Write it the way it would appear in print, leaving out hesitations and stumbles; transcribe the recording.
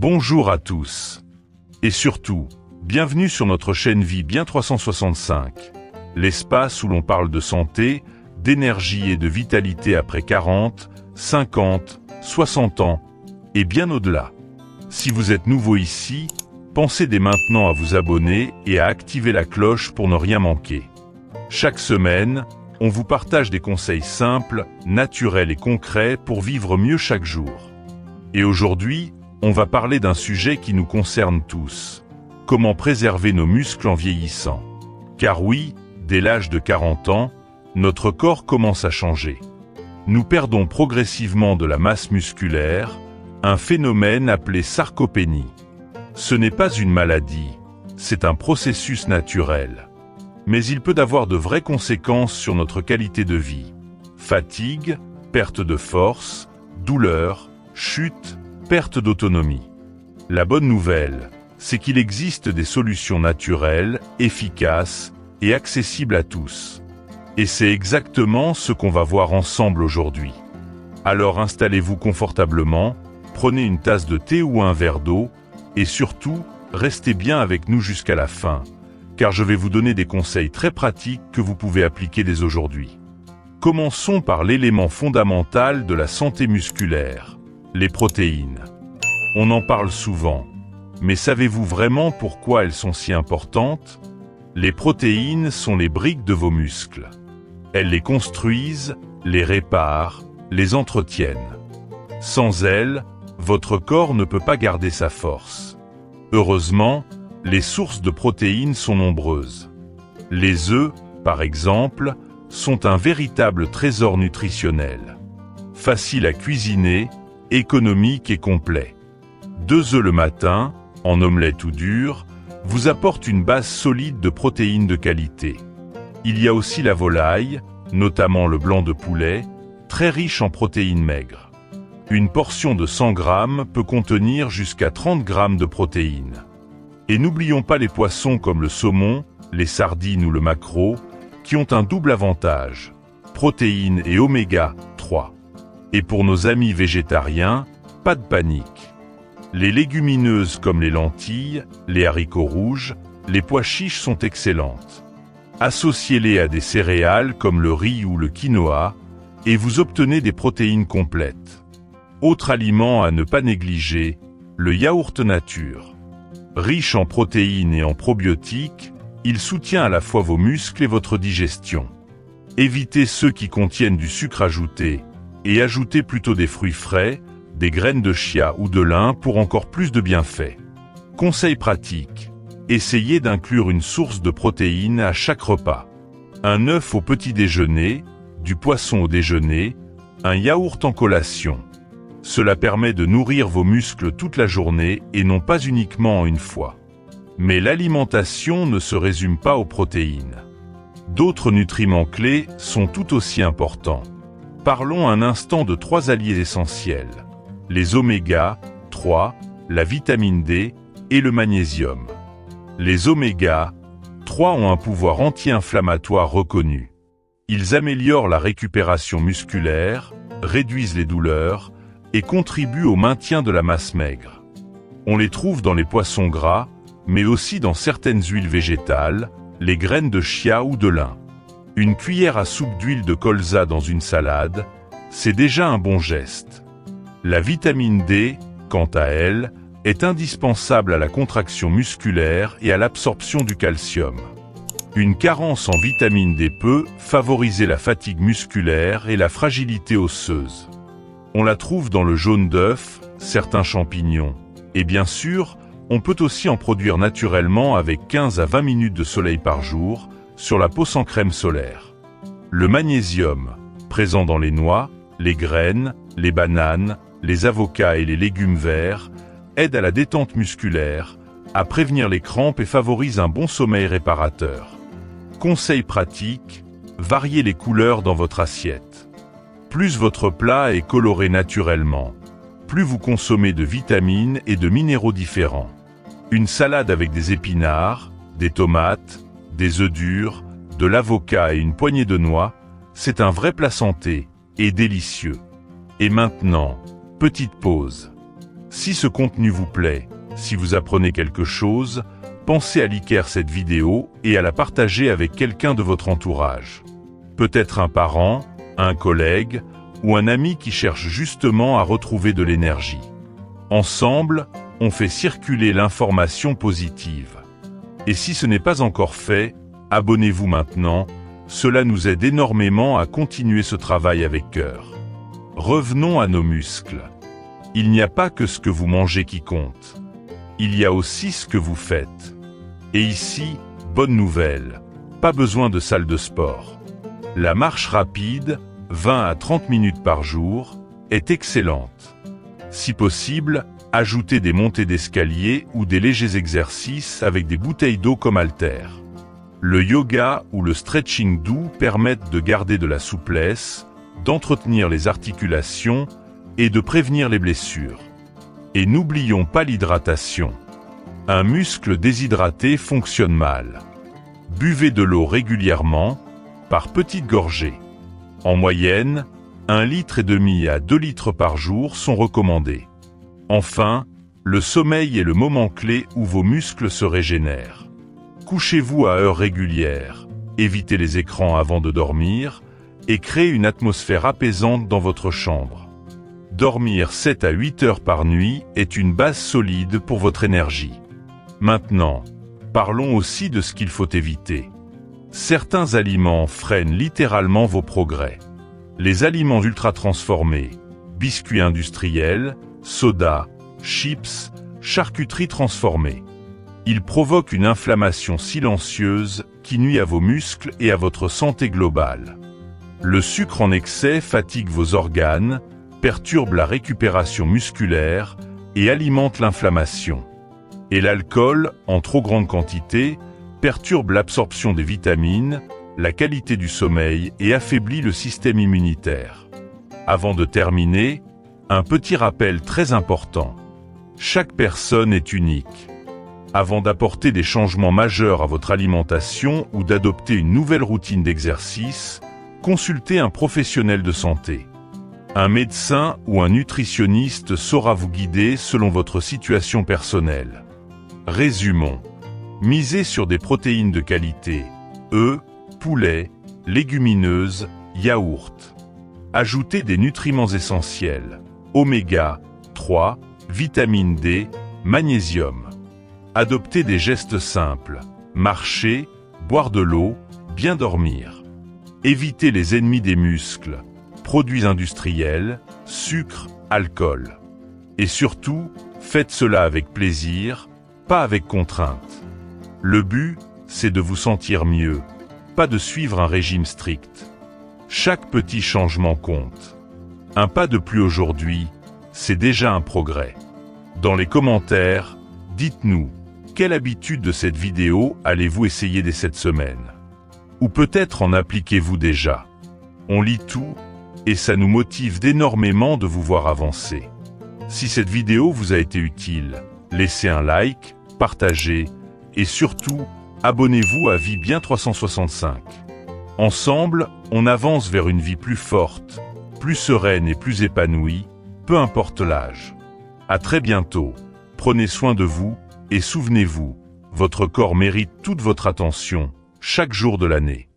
Bonjour à tous. Et surtout, bienvenue sur notre chaîne Vie Bien 365, l'espace où l'on parle de santé, d'énergie et de vitalité après 40, 50, 60 ans, et bien au-delà. Si vous êtes nouveau ici, pensez dès maintenant à vous abonner et à activer la cloche pour ne rien manquer. Chaque semaine, on vous partage des conseils simples, naturels et concrets pour vivre mieux chaque jour. Et aujourd'hui, on va parler d'un sujet qui nous concerne tous. Comment préserver nos muscles en vieillissant? Car oui, dès l'âge de 40 ans, notre corps commence à changer. Nous perdons progressivement de la masse musculaire, un phénomène appelé sarcopénie. Ce n'est pas une maladie, c'est un processus naturel. Mais il peut avoir de vraies conséquences sur notre qualité de vie. Fatigue, perte de force, douleur, chute, perte d'autonomie. La bonne nouvelle, c'est qu'il existe des solutions naturelles, efficaces et accessibles à tous. Et c'est exactement ce qu'on va voir ensemble aujourd'hui. Alors installez-vous confortablement, prenez une tasse de thé ou un verre d'eau, et surtout, restez bien avec nous jusqu'à la fin, car je vais vous donner des conseils très pratiques que vous pouvez appliquer dès aujourd'hui. Commençons par l'élément fondamental de la santé musculaire, les protéines. On en parle souvent, mais savez-vous vraiment pourquoi elles sont si importantes? Les protéines sont les briques de vos muscles. Elles les construisent, les réparent, les entretiennent. Sans elles, votre corps ne peut pas garder sa force. Heureusement, les sources de protéines sont nombreuses. Les œufs, par exemple, sont un véritable trésor nutritionnel. Facile à cuisiner, économique et complet. 2 œufs le matin, en omelette ou dure, vous apportent une base solide de protéines de qualité. Il y a aussi la volaille, notamment le blanc de poulet, très riche en protéines maigres. Une portion de 100 grammes peut contenir jusqu'à 30 grammes de protéines. Et n'oublions pas les poissons comme le saumon, les sardines ou le maquereau, qui ont un double avantage, protéines et oméga 3. Et pour nos amis végétariens, pas de panique. Les légumineuses comme les lentilles, les haricots rouges, les pois chiches sont excellentes. Associez-les à des céréales comme le riz ou le quinoa, et vous obtenez des protéines complètes. Autre aliment à ne pas négliger, le yaourt nature. Riche en protéines et en probiotiques, il soutient à la fois vos muscles et votre digestion. Évitez ceux qui contiennent du sucre ajouté, et ajoutez plutôt des fruits frais, des graines de chia ou de lin pour encore plus de bienfaits. Conseil pratique, essayez d'inclure une source de protéines à chaque repas. Un œuf au petit déjeuner, du poisson au déjeuner, un yaourt en collation. Cela permet de nourrir vos muscles toute la journée et non pas uniquement en une fois. Mais l'alimentation ne se résume pas aux protéines. D'autres nutriments clés sont tout aussi importants. Parlons un instant de 3 alliés essentiels. Les oméga 3, la vitamine D et le magnésium. Les oméga 3 ont un pouvoir anti-inflammatoire reconnu. Ils améliorent la récupération musculaire, réduisent les douleurs et contribuent au maintien de la masse maigre. On les trouve dans les poissons gras, mais aussi dans certaines huiles végétales, les graines de chia ou de lin. Une cuillère à soupe d'huile de colza dans une salade, c'est déjà un bon geste. La vitamine D, quant à elle, est indispensable à la contraction musculaire et à l'absorption du calcium. Une carence en vitamine D peut favoriser la fatigue musculaire et la fragilité osseuse. On la trouve dans le jaune d'œuf, certains champignons. Et bien sûr, on peut aussi en produire naturellement avec 15 à 20 minutes de soleil par jour, sur la peau sans crème solaire. Le magnésium, présent dans les noix, les graines, les bananes, les avocats et les légumes verts, aide à la détente musculaire, à prévenir les crampes et favorise un bon sommeil réparateur. Conseil pratique, variez les couleurs dans votre assiette. Plus votre plat est coloré naturellement, plus vous consommez de vitamines et de minéraux différents. Une salade avec des épinards, des tomates, des œufs durs, de l'avocat et une poignée de noix, c'est un vrai plat santé et délicieux. Et maintenant, petite pause. Si ce contenu vous plaît, si vous apprenez quelque chose, pensez à liker cette vidéo et à la partager avec quelqu'un de votre entourage. Peut-être un parent, un collègue ou un ami qui cherche justement à retrouver de l'énergie. Ensemble, on fait circuler l'information positive. Et si ce n'est pas encore fait, abonnez-vous maintenant, cela nous aide énormément à continuer ce travail avec cœur. Revenons à nos muscles. Il n'y a pas que ce que vous mangez qui compte. Il y a aussi ce que vous faites. Et ici, bonne nouvelle, pas besoin de salle de sport. La marche rapide, 20 à 30 minutes par jour, est excellente. Si possible, ajoutez des montées d'escalier ou des légers exercices avec des bouteilles d'eau comme haltères. Le yoga ou le stretching doux permettent de garder de la souplesse, d'entretenir les articulations et de prévenir les blessures. Et n'oublions pas l'hydratation. Un muscle déshydraté fonctionne mal. Buvez de l'eau régulièrement, par petites gorgées. En moyenne, 1,5 litre à 2 litres par jour sont recommandés. Enfin, le sommeil est le moment clé où vos muscles se régénèrent. Couchez-vous à heure régulière, évitez les écrans avant de dormir et créez une atmosphère apaisante dans votre chambre. Dormir 7 à 8 heures par nuit est une base solide pour votre énergie. Maintenant, parlons aussi de ce qu'il faut éviter. Certains aliments freinent littéralement vos progrès. Les aliments ultra-transformés, biscuits industriels, sodas, chips, charcuterie transformée. Ils provoquent une inflammation silencieuse qui nuit à vos muscles et à votre santé globale. Le sucre en excès fatigue vos organes, perturbe la récupération musculaire et alimente l'inflammation. Et l'alcool, en trop grande quantité, perturbe l'absorption des vitamines, la qualité du sommeil et affaiblit le système immunitaire. Avant de terminer, un petit rappel très important. Chaque personne est unique. Avant d'apporter des changements majeurs à votre alimentation ou d'adopter une nouvelle routine d'exercice, consultez un professionnel de santé. Un médecin ou un nutritionniste saura vous guider selon votre situation personnelle. Résumons. Misez sur des protéines de qualité, œufs, poulet, légumineuses, yaourt. Ajoutez des nutriments essentiels, oméga 3, vitamine D, magnésium. Adoptez des gestes simples, marcher, boire de l'eau, bien dormir. Évitez les ennemis des muscles, produits industriels, sucre, alcool. Et surtout, faites cela avec plaisir, pas avec contrainte. Le but, c'est de vous sentir mieux, pas de suivre un régime strict. Chaque petit changement compte. Un pas de plus aujourd'hui, c'est déjà un progrès. Dans les commentaires, dites-nous, quelle habitude de cette vidéo allez-vous essayer dès cette semaine? Ou peut-être en appliquez-vous déjà? On lit tout, et ça nous motive énormément de vous voir avancer. Si cette vidéo vous a été utile, laissez un like, partagez, et surtout, abonnez-vous à Vie Bien 365. Ensemble, on avance vers une vie plus forte, plus sereine et plus épanouie, peu importe l'âge. À très bientôt, prenez soin de vous, et souvenez-vous, votre corps mérite toute votre attention, chaque jour de l'année.